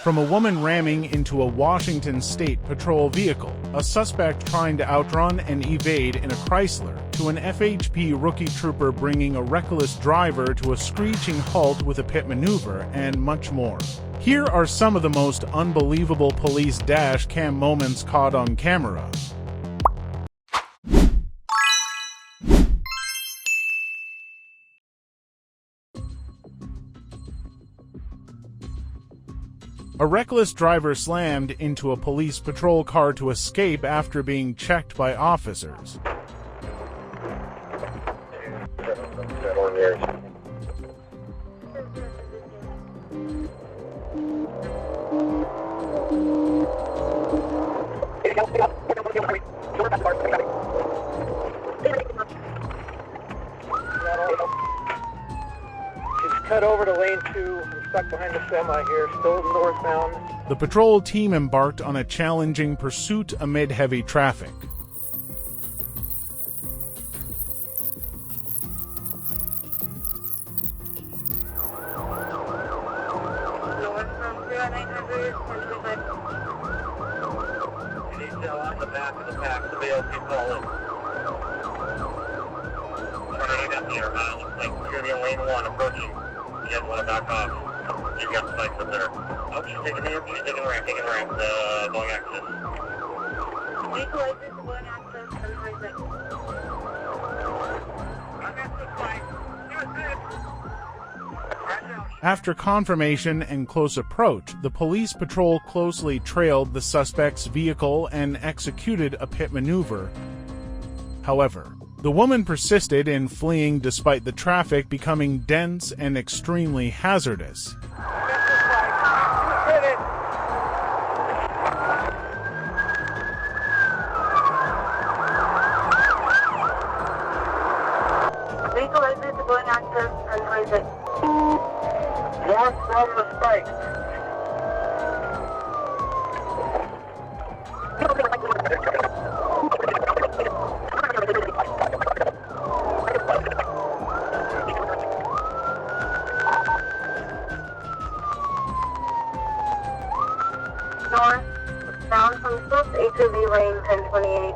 From a woman ramming into a Washington State Patrol vehicle, a suspect trying to outrun and evade in a Chrysler, to an FHP rookie trooper bringing a reckless driver to a screeching halt with a pit maneuver, and much more. Here are some of the most unbelievable police dash cam moments caught on camera. A reckless driver slammed into a police patrol car to escape after being checked by officers. Cut over to lane 2. I'm stuck behind the semi here, still northbound. The patrol team embarked on a challenging pursuit amid heavy traffic. On the back of the pack, somebody else can call in. Turning up here, looks like you're going to be in lane 1 approaching. You guys want to back off. You've got spikes up there. Oh, she's taking the ramp, going access. Equalizers, going access, After confirmation and close approach, the police patrol closely trailed the suspect's vehicle and executed a pit maneuver. However, the woman persisted in fleeing despite the traffic becoming dense and extremely hazardous. Equalizers, going access, North from the spike. North, bound from Swift, HOV lane 1028.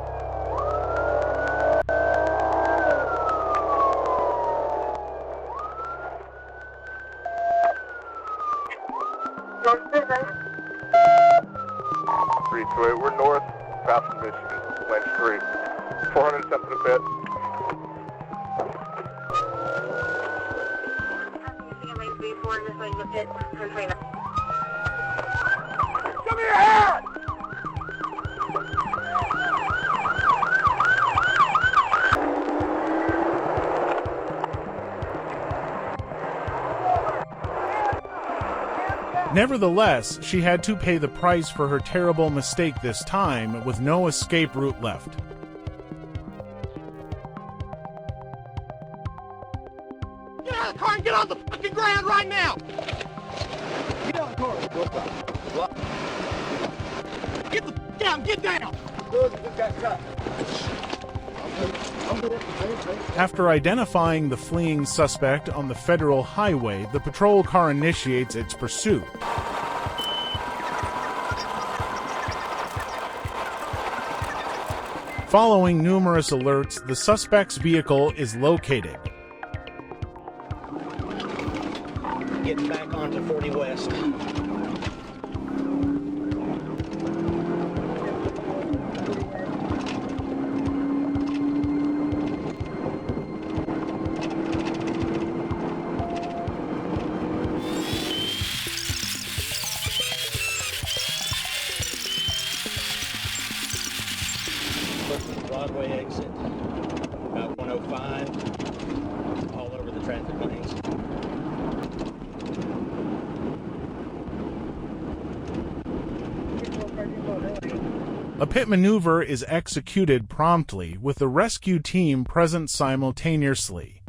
North Prison. 328, we're north, past Michigan, lane 3. 400 steps in a bit. Michigan lane 3, 4, just like the pit, 1029. Give me your hand! Nevertheless, she had to pay the price for her terrible mistake this time, with no escape route left. Get out of the car and get on the fucking ground right now! Get out of the car. Get the fuck down, get down! After identifying the fleeing suspect on the federal highway, the patrol car initiates its pursuit. Following numerous alerts, the suspect's vehicle is located. Getting back onto 40 West. Broadway exit, about 105, all over the traffic lanes. A pit maneuver is executed promptly, with the rescue team present simultaneously.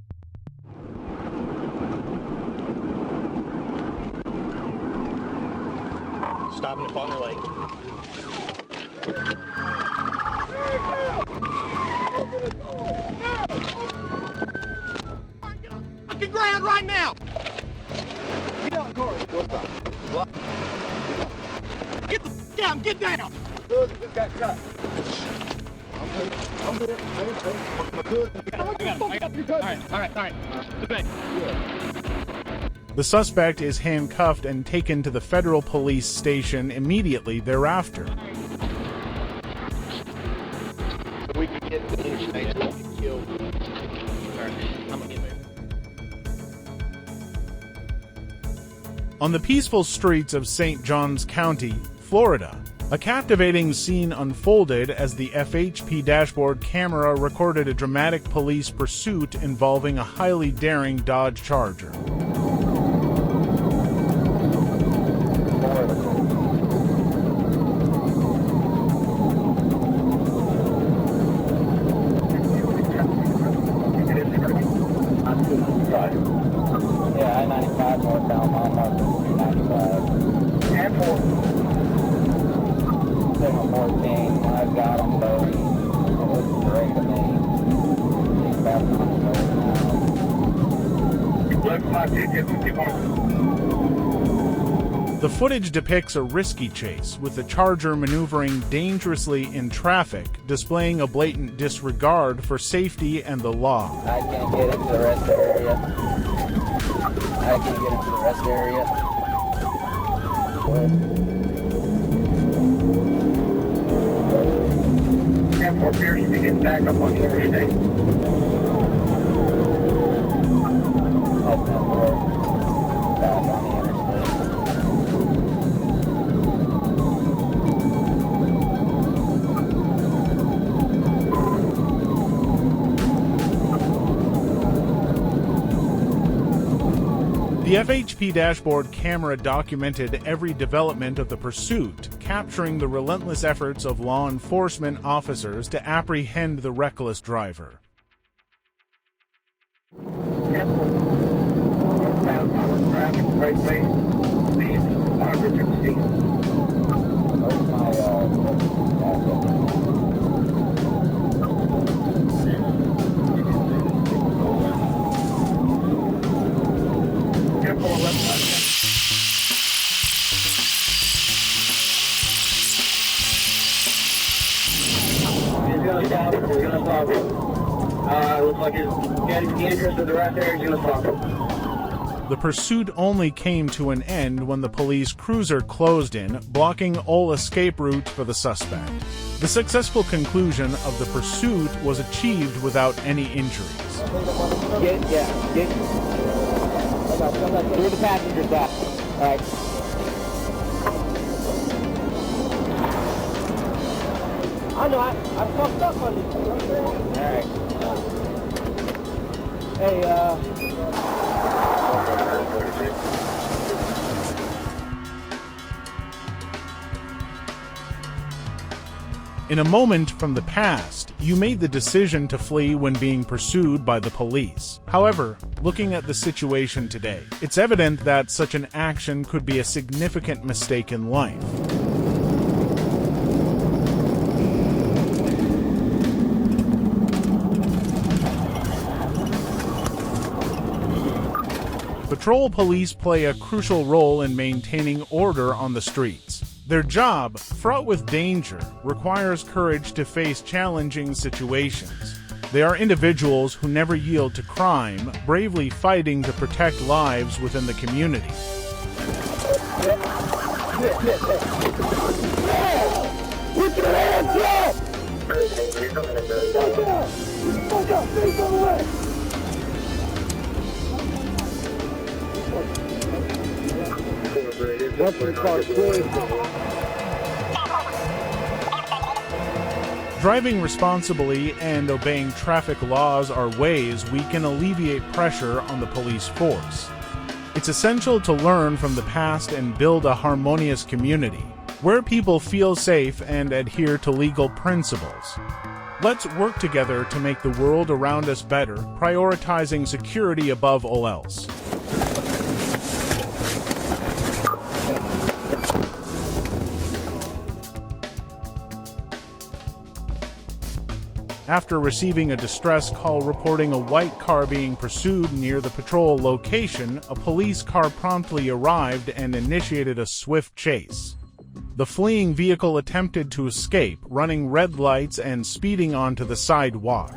Stopping at Faulkner Lake. Fucking ground right now! Get out of the car. Down, get down! Good, just got cut. I'm good. All right. The suspect is handcuffed and taken to the federal police station immediately thereafter. We can get to the interstate, we can kill. On the peaceful streets of St. Johns County, Florida, a captivating scene unfolded as the FHP dashboard camera recorded a dramatic police pursuit involving a highly daring Dodge Charger. Yeah, I-95 northbound, mile marker 295. Airport. Signal 14, I've got them loading. It looks great to me. He's about to come now. Look, my ticket, The footage depicts a risky chase, with the Charger maneuvering dangerously in traffic, displaying a blatant disregard for safety and the law. I can't get into the rest area. Airport appears to be getting back up on the interstate. Open that door. Back on the interstate. The FHP dashboard camera documented every development of the pursuit, capturing the relentless efforts of law enforcement officers to apprehend the reckless driver. Looks like it's getting the interest of the rest area. He's gonna stop. The pursuit only came to an end when the police cruiser closed in, blocking all escape routes for the suspect. The successful conclusion of the pursuit was achieved without any injuries. Get. Through the passenger side. All right. I know, I fucked up on this. All right. Hey, In a moment from the past, you made the decision to flee when being pursued by the police. However, looking at the situation today, it's evident that such an action could be a significant mistake in life. Patrol police play a crucial role in maintaining order on the streets. Their job, fraught with danger, requires courage to face challenging situations. They are individuals who never yield to crime, bravely fighting to protect lives within the community. Put your hands up! Fuck up! Face on the way! Driving responsibly and obeying traffic laws are ways we can alleviate pressure on the police force. It's essential to learn from the past and build a harmonious community, where people feel safe and adhere to legal principles. Let's work together to make the world around us better, prioritizing security above all else. After receiving a distress call reporting a white car being pursued near the patrol location, a police car promptly arrived and initiated a swift chase. The fleeing vehicle attempted to escape, running red lights and speeding onto the sidewalk.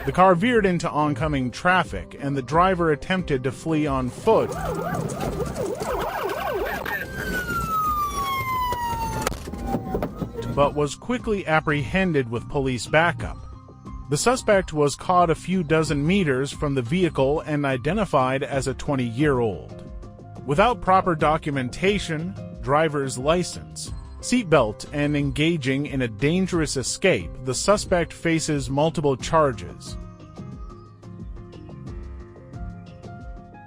The car veered into oncoming traffic, and the driver attempted to flee on foot, but was quickly apprehended with police backup. The suspect was caught a few dozen meters from the vehicle and identified as a 20-year-old. Without proper documentation, driver's license, seatbelt, and engaging in a dangerous escape, the suspect faces multiple charges.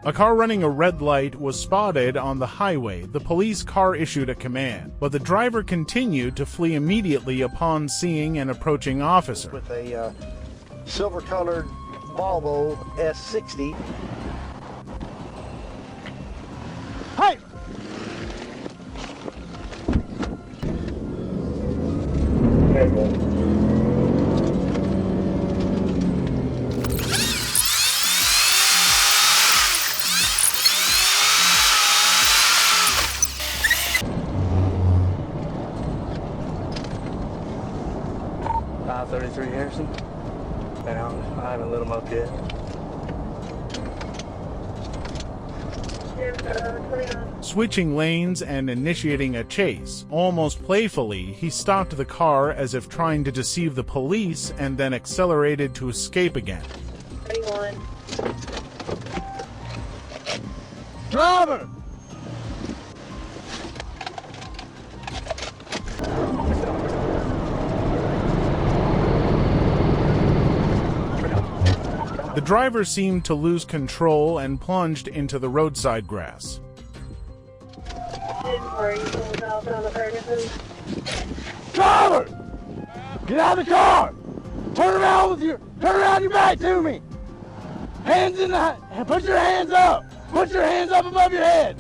A car running a red light was spotted on the highway. The police car issued a command, but the driver continued to flee immediately upon seeing an approaching officer. With a silver-colored Volvo S60. Hey! I-33 Harrison. Down. I haven't lit them up yet. Switching lanes and initiating a chase. Almost playfully, he stopped the car as if trying to deceive the police and then accelerated to escape again. 31. Driver! The driver seemed to lose control and plunged into the roadside grass. Driver! Get out of the car! Turn around your back to me! Hands in the, put your hands up! Put your hands up above your head!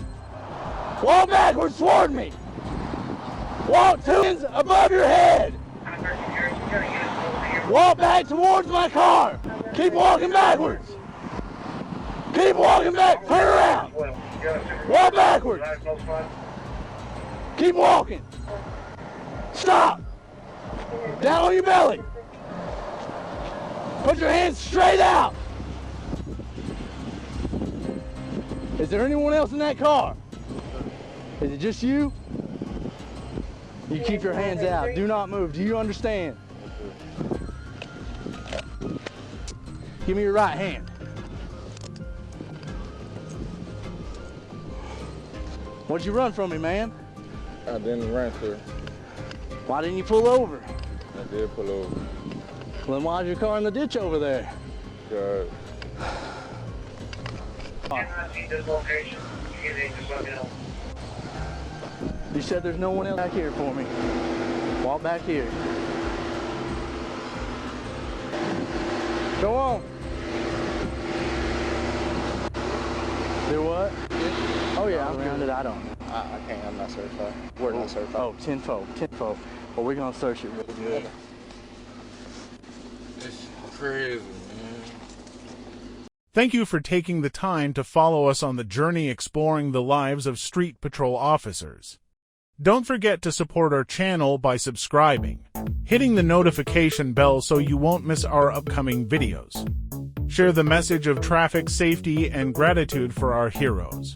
Walk backwards toward me! Walk 2 hands above your head! Walk back towards my car! Keep walking backwards! Keep walking back! Turn around! Walk backwards! Keep walking! Stop! Down on your belly! Put your hands straight out! Is there anyone else in that car? Is it just you? You keep your hands out. Do not move. Do you understand? Give me your right hand. What'd you run from me, man? I didn't run, sir. Why didn't you pull over? I did pull over. Well, then why's your car in the ditch over there? God. You said there's no one else back here for me. Walk back here. Go on. Do what? Oh yeah, I'm around it. I don't. I can't. I'm not certified. We're not certified. Oh, 10-4. Well, we're gonna search it real good. It's crazy, man. Thank you for taking the time to follow us on the journey exploring the lives of street patrol officers. Don't forget to support our channel by subscribing, hitting the notification bell so you won't miss our upcoming videos. Share the message of traffic safety and gratitude for our heroes.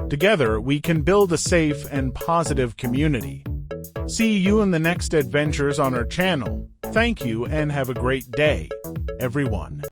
Together, we can build a safe and positive community. See you in the next adventures on our channel. Thank you and have a great day, everyone.